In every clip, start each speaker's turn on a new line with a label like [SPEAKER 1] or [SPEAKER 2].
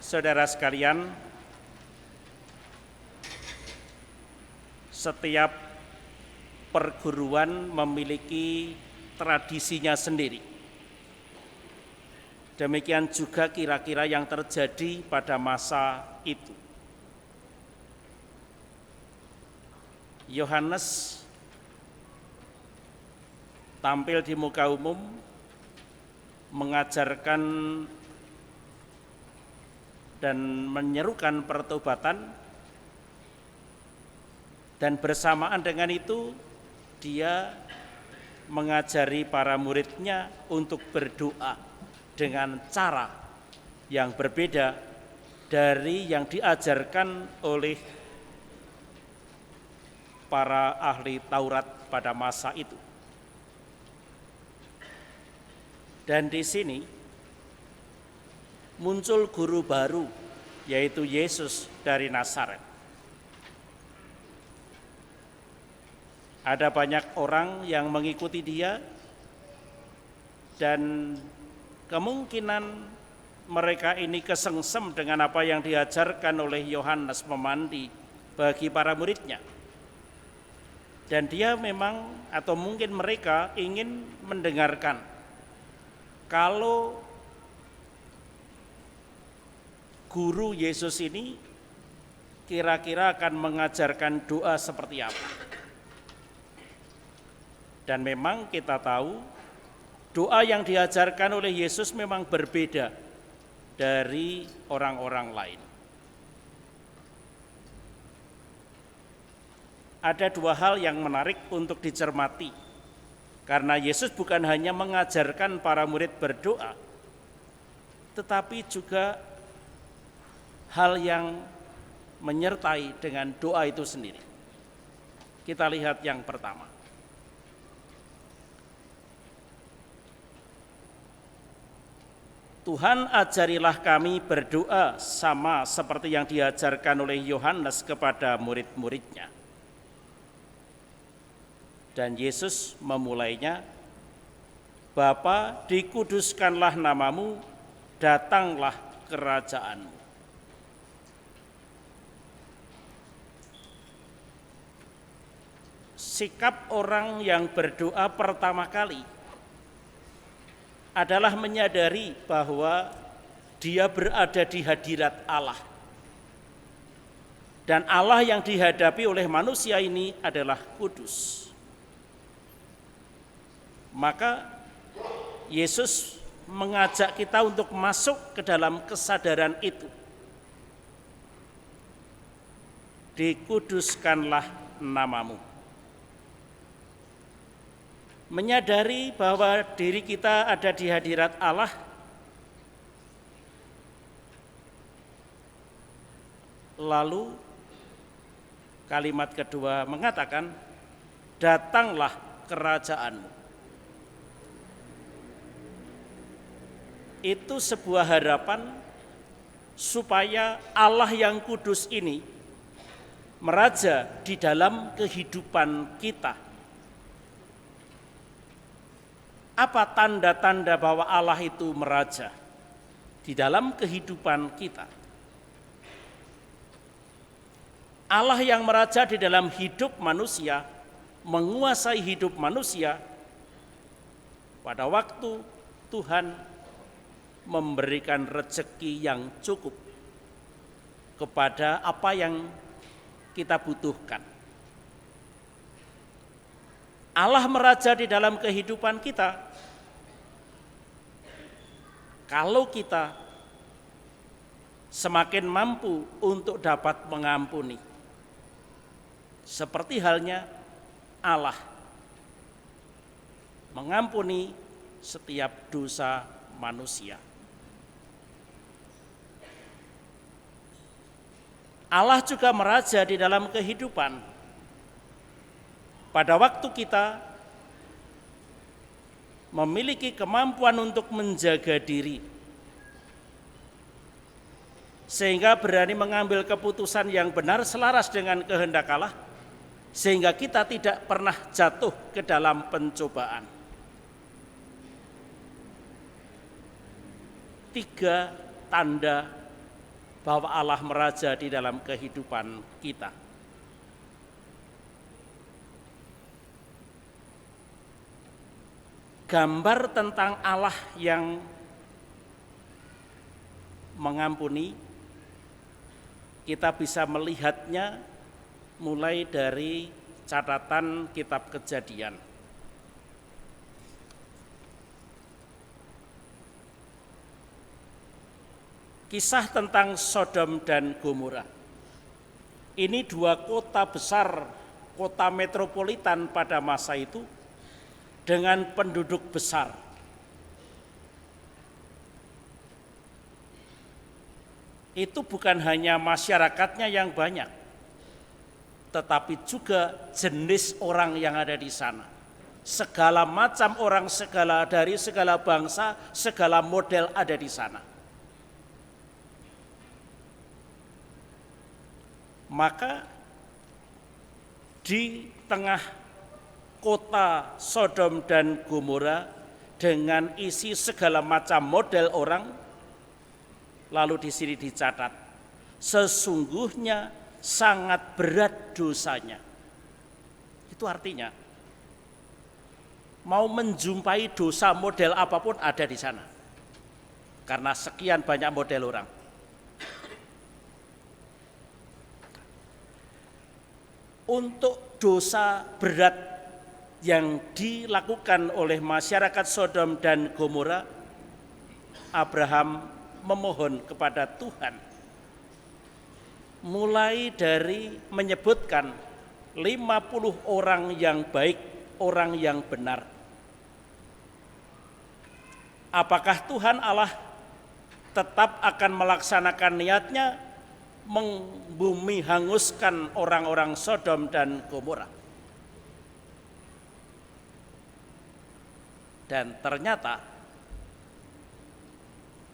[SPEAKER 1] Saudara sekalian, setiap perguruan memiliki tradisinya sendiri. Demikian juga kira-kira yang terjadi pada masa itu. Yohanes tampil di muka umum mengajarkan dan menyerukan pertobatan, dan bersamaan dengan itu dia mengajari para muridnya untuk berdoa dengan cara yang berbeda dari yang diajarkan oleh para ahli Taurat pada masa itu. Dan di sini muncul guru baru, yaitu Yesus dari Nazaret. Ada banyak orang yang mengikuti dia, dan kemungkinan mereka ini kesengsem dengan apa yang diajarkan oleh Yohanes Pemandi bagi para muridnya. Dan dia memang, atau mungkin mereka ingin mendengarkan kalau guru Yesus ini kira-kira akan mengajarkan doa seperti apa. Dan memang kita tahu doa yang diajarkan oleh Yesus memang berbeda dari orang-orang lain. Ada dua hal yang menarik untuk dicermati, karena Yesus bukan hanya mengajarkan para murid berdoa, tetapi juga hal yang menyertai dengan doa itu sendiri. Kita lihat yang pertama. Tuhan, ajarilah kami berdoa sama seperti yang diajarkan oleh Yohanes kepada murid-muridnya. Dan Yesus memulainya, Bapa, dikuduskanlah namamu, datanglah kerajaanmu. Sikap orang yang berdoa pertama kali adalah menyadari bahwa dia berada di hadirat Allah. Dan Allah yang dihadapi oleh manusia ini adalah kudus. Maka Yesus mengajak kita untuk masuk ke dalam kesadaran itu. Dikuduskanlah namamu. Menyadari bahwa diri kita ada di hadirat Allah, lalu kalimat kedua mengatakan, datanglah kerajaanmu. Itu sebuah harapan supaya Allah yang kudus ini meraja di dalam kehidupan kita. Apa tanda-tanda bahwa Allah itu meraja di dalam kehidupan kita? Allah yang meraja di dalam hidup manusia, menguasai hidup manusia, pada waktu Tuhan memberikan rezeki yang cukup kepada apa yang kita butuhkan. Allah meraja di dalam kehidupan kita kalau kita semakin mampu untuk dapat mengampuni. Seperti halnya Allah mengampuni setiap dosa manusia. Allah juga meraja di dalam kehidupan. Pada waktu kita memiliki kemampuan untuk menjaga diri, sehingga berani mengambil keputusan yang benar selaras dengan kehendak Allah, sehingga kita tidak pernah jatuh ke dalam pencobaan. 3 tanda bahwa Allah meraja di dalam kehidupan kita. Gambar tentang Allah yang mengampuni, kita bisa melihatnya mulai dari catatan kitab Kejadian. Kisah tentang Sodom dan Gomora. Ini dua kota besar, kota metropolitan pada masa itu dengan penduduk besar. Itu bukan hanya masyarakatnya yang banyak, tetapi juga jenis orang yang ada di sana. Segala macam orang, dari segala bangsa, segala model ada di sana. Maka di tengah kota Sodom dan Gomora dengan isi segala macam model orang, lalu di sini dicatat, sesungguhnya sangat berat dosanya. Itu artinya, mau menjumpai dosa model apapun ada di sana. Karena sekian banyak model orang. Untuk dosa berat yang dilakukan oleh masyarakat Sodom dan Gomora, Abraham memohon kepada Tuhan, mulai dari menyebutkan 50 orang yang baik, orang yang benar. Apakah Tuhan Allah tetap akan melaksanakan niatnya membumi hanguskan orang-orang Sodom dan Gomora? Dan ternyata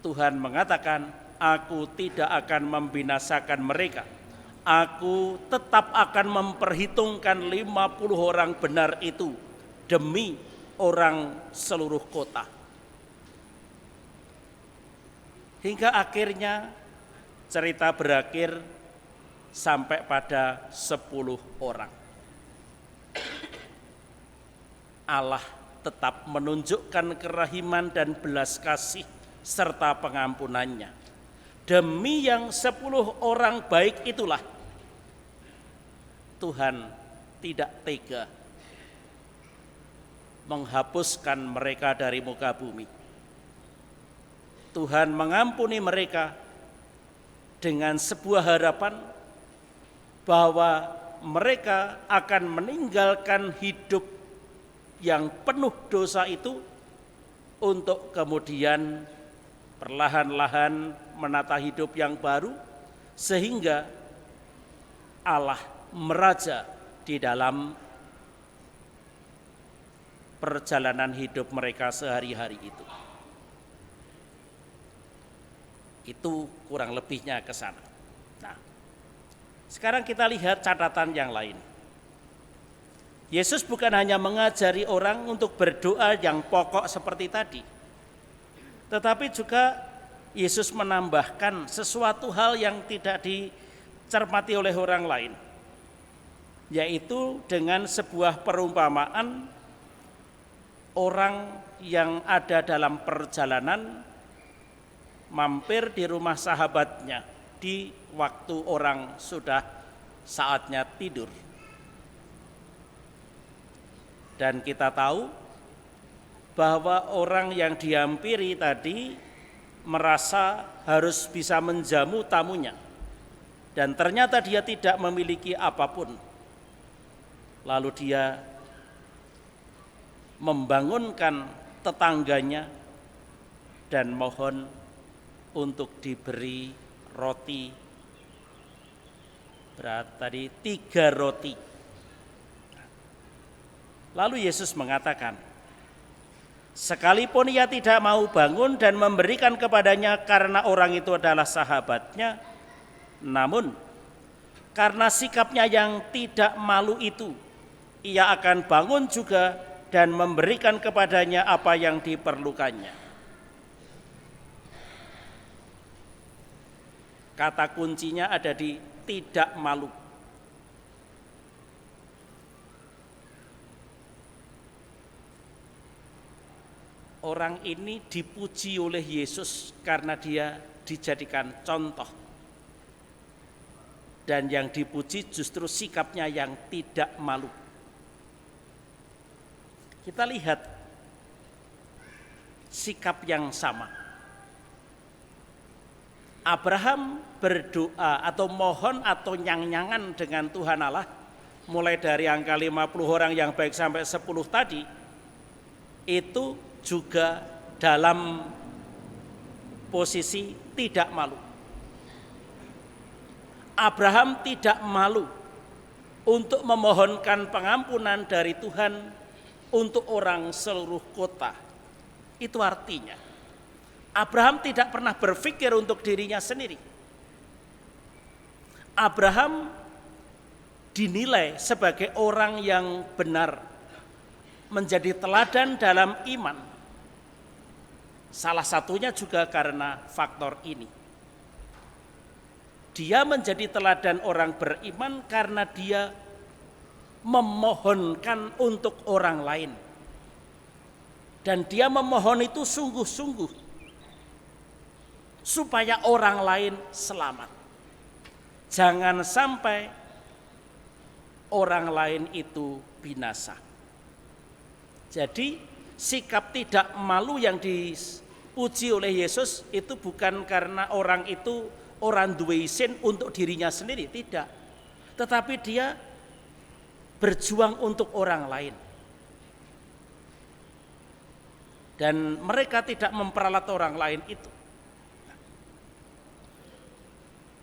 [SPEAKER 1] Tuhan mengatakan, aku tidak akan membinasakan mereka. Aku tetap akan memperhitungkan 50 orang benar itu demi orang seluruh kota. Hingga akhirnya cerita berakhir sampai pada 10 orang. Allah tetap menunjukkan kerahiman dan belas kasih serta pengampunannya. Demi yang 10 orang baik itulah Tuhan tidak tega menghapuskan mereka dari muka bumi. Tuhan mengampuni mereka dengan sebuah harapan bahwa mereka akan meninggalkan hidup yang penuh dosa itu untuk kemudian perlahan-lahan menata hidup yang baru, sehingga Allah meraja di dalam perjalanan hidup mereka sehari-hari itu. Itu kurang lebihnya ke sana. Nah, sekarang kita lihat catatan yang lain. Yesus bukan hanya mengajari orang untuk berdoa yang pokok seperti tadi, tetapi juga Yesus menambahkan sesuatu hal yang tidak dicermati oleh orang lain, yaitu dengan sebuah perumpamaan orang yang ada dalam perjalanan mampir di rumah sahabatnya di waktu orang sudah saatnya tidur. Dan kita tahu bahwa orang yang dihampiri tadi merasa harus bisa menjamu tamunya, dan ternyata dia tidak memiliki apapun. Lalu dia membangunkan tetangganya dan mohon untuk diberi roti. Berat tadi 3 roti. Lalu Yesus mengatakan, sekalipun ia tidak mau bangun dan memberikan kepadanya karena orang itu adalah sahabatnya, namun karena sikapnya yang tidak malu itu, ia akan bangun juga dan memberikan kepadanya apa yang diperlukannya. Kata kuncinya ada di tidak malu. Orang ini dipuji oleh Yesus karena dia dijadikan contoh. Dan yang dipuji justru sikapnya yang tidak malu. Kita lihat sikap yang sama. Abraham berdoa atau mohon atau nyang-nyangan dengan Tuhan Allah, mulai dari angka 50 orang yang baik sampai 10 tadi, itu juga dalam posisi tidak malu. Abraham tidak malu untuk memohonkan pengampunan dari Tuhan untuk orang seluruh kota. Itu artinya Abraham tidak pernah berpikir untuk dirinya sendiri. Abraham dinilai sebagai orang yang benar, menjadi teladan dalam iman. Salah satunya juga karena faktor ini. Dia menjadi teladan orang beriman karena dia memohonkan untuk orang lain. Dan dia memohon itu sungguh-sungguh supaya orang lain selamat. Jangan sampai orang lain itu binasa. Jadi sikap tidak malu yang dipuji oleh Yesus itu bukan karena orang itu orang duwe isin untuk dirinya sendiri, tidak. Tetapi dia berjuang untuk orang lain. Dan mereka tidak memperalat orang lain itu.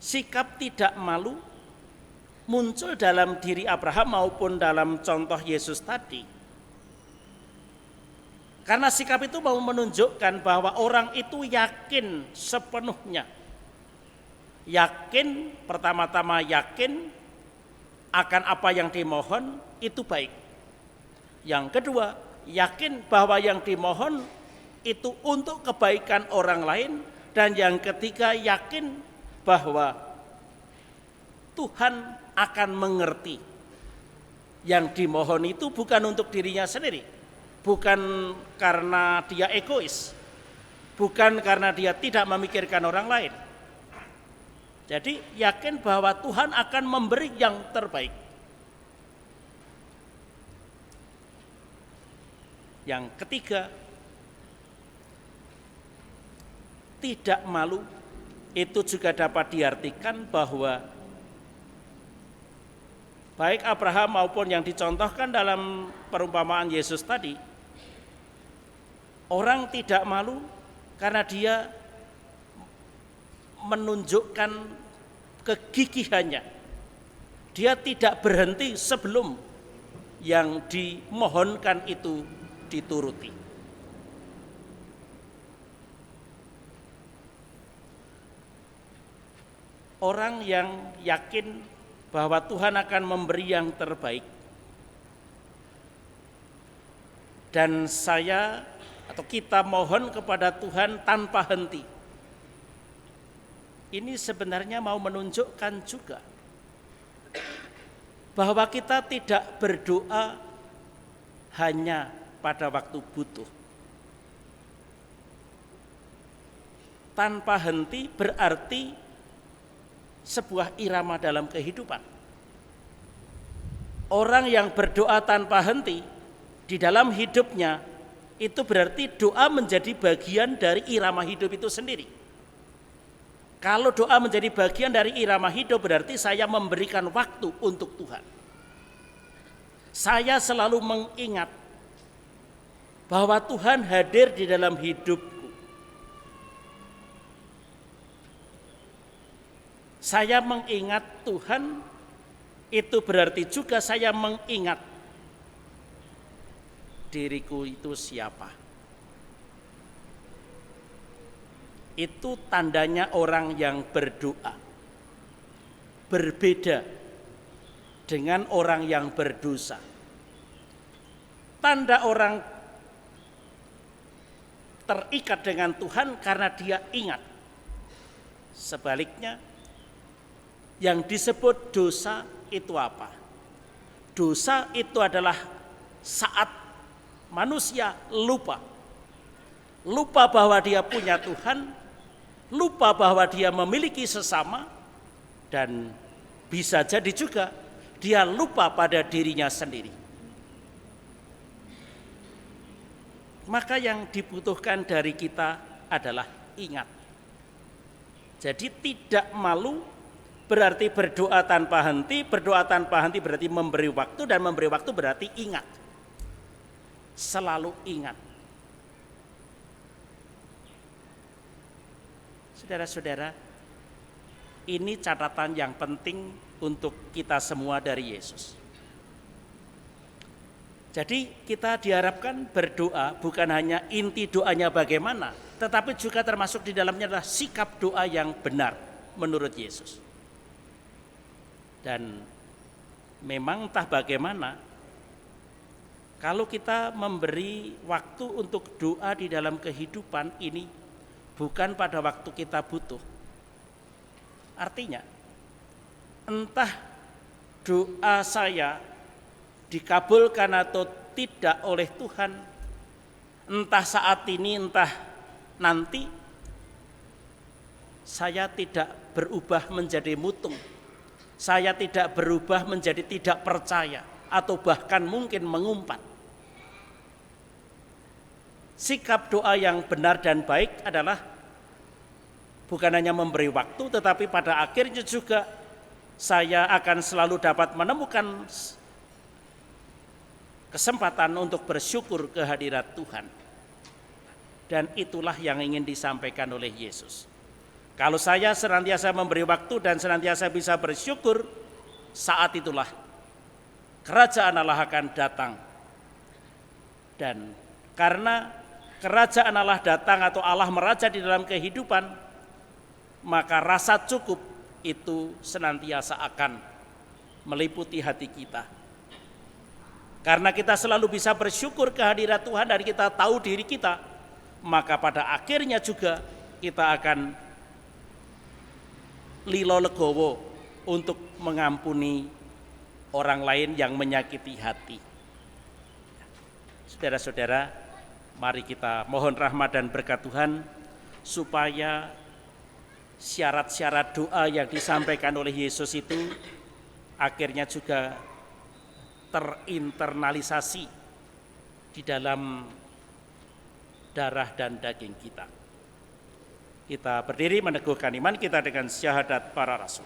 [SPEAKER 1] Sikap tidak malu muncul dalam diri Abraham maupun dalam contoh Yesus tadi. Karena sikap itu mau menunjukkan bahwa orang itu yakin sepenuhnya. Yakin, pertama-tama yakin akan apa yang dimohon itu baik. Yang kedua, yakin bahwa yang dimohon itu untuk kebaikan orang lain. Dan yang ketiga, yakin bahwa Tuhan akan mengerti. Yang dimohon itu bukan untuk dirinya sendiri, bukan karena dia egois, bukan karena dia tidak memikirkan orang lain. Jadi yakin bahwa Tuhan akan memberi yang terbaik. Yang ketiga, tidak malu itu juga dapat diartikan bahwa baik Abraham maupun yang dicontohkan dalam perumpamaan Yesus tadi, orang tidak malu karena dia menunjukkan kegigihannya. Dia tidak berhenti sebelum yang dimohonkan itu dituruti. Orang yang yakin bahwa Tuhan akan memberi yang terbaik. Dan saya atau kita mohon kepada Tuhan tanpa henti. Ini sebenarnya mau menunjukkan juga bahwa kita tidak berdoa hanya pada waktu butuh. Tanpa henti berarti sebuah irama dalam kehidupan. Orang yang berdoa tanpa henti di dalam hidupnya itu berarti doa menjadi bagian dari irama hidup itu sendiri. Kalau doa menjadi bagian dari irama hidup berarti saya memberikan waktu untuk Tuhan. Saya selalu mengingat bahwa Tuhan hadir di dalam hidupku. Saya mengingat Tuhan itu berarti juga saya mengingat diriku itu siapa. Itu tandanya orang yang berdoa. Berbeda dengan orang yang berdosa. Tanda orang terikat dengan Tuhan karena dia ingat. Sebaliknya, Yang disebut dosa itu apa? Dosa itu adalah saat manusia lupa bahwa dia punya Tuhan, lupa bahwa dia memiliki sesama, dan bisa jadi juga dia lupa pada dirinya sendiri. Maka yang dibutuhkan dari kita adalah ingat. Jadi tidak malu berarti berdoa tanpa henti, berdoa tanpa henti berarti memberi waktu, dan memberi waktu berarti ingat. Selalu ingat. Saudara-saudara, ini catatan yang penting untuk kita semua dari Yesus. Jadi kita diharapkan berdoa bukan hanya inti doanya bagaimana, tetapi juga termasuk di dalamnya adalah sikap doa yang benar menurut Yesus. Dan memang entah bagaimana, kalau kita memberi waktu untuk doa di dalam kehidupan ini bukan pada waktu kita butuh. Artinya, entah doa saya dikabulkan atau tidak oleh Tuhan, entah saat ini, entah nanti, saya tidak berubah menjadi mutung. Saya tidak berubah menjadi tidak percaya atau bahkan mungkin mengumpat. Sikap doa yang benar dan baik adalah bukan hanya memberi waktu, tetapi pada akhirnya juga saya akan selalu dapat menemukan kesempatan untuk bersyukur kehadirat Tuhan. Dan itulah yang ingin disampaikan oleh Yesus. Kalau saya senantiasa memberi waktu dan senantiasa bisa bersyukur, saat itulah kerajaan Allah akan datang. Dan karena kerajaan Allah datang atau Allah meraja di dalam kehidupan, maka rasa cukup itu senantiasa akan meliputi hati kita. Karena kita selalu bisa bersyukur kehadirat Tuhan dan kita tahu diri kita, maka pada akhirnya juga kita akan lilo legowo untuk mengampuni orang lain yang menyakiti hati. Saudara-saudara, mari kita mohon rahmat dan berkat Tuhan supaya syarat-syarat doa yang disampaikan oleh Yesus itu akhirnya juga terinternalisasi di dalam darah dan daging kita. Kita berdiri meneguhkan iman kita dengan syahadat para rasul.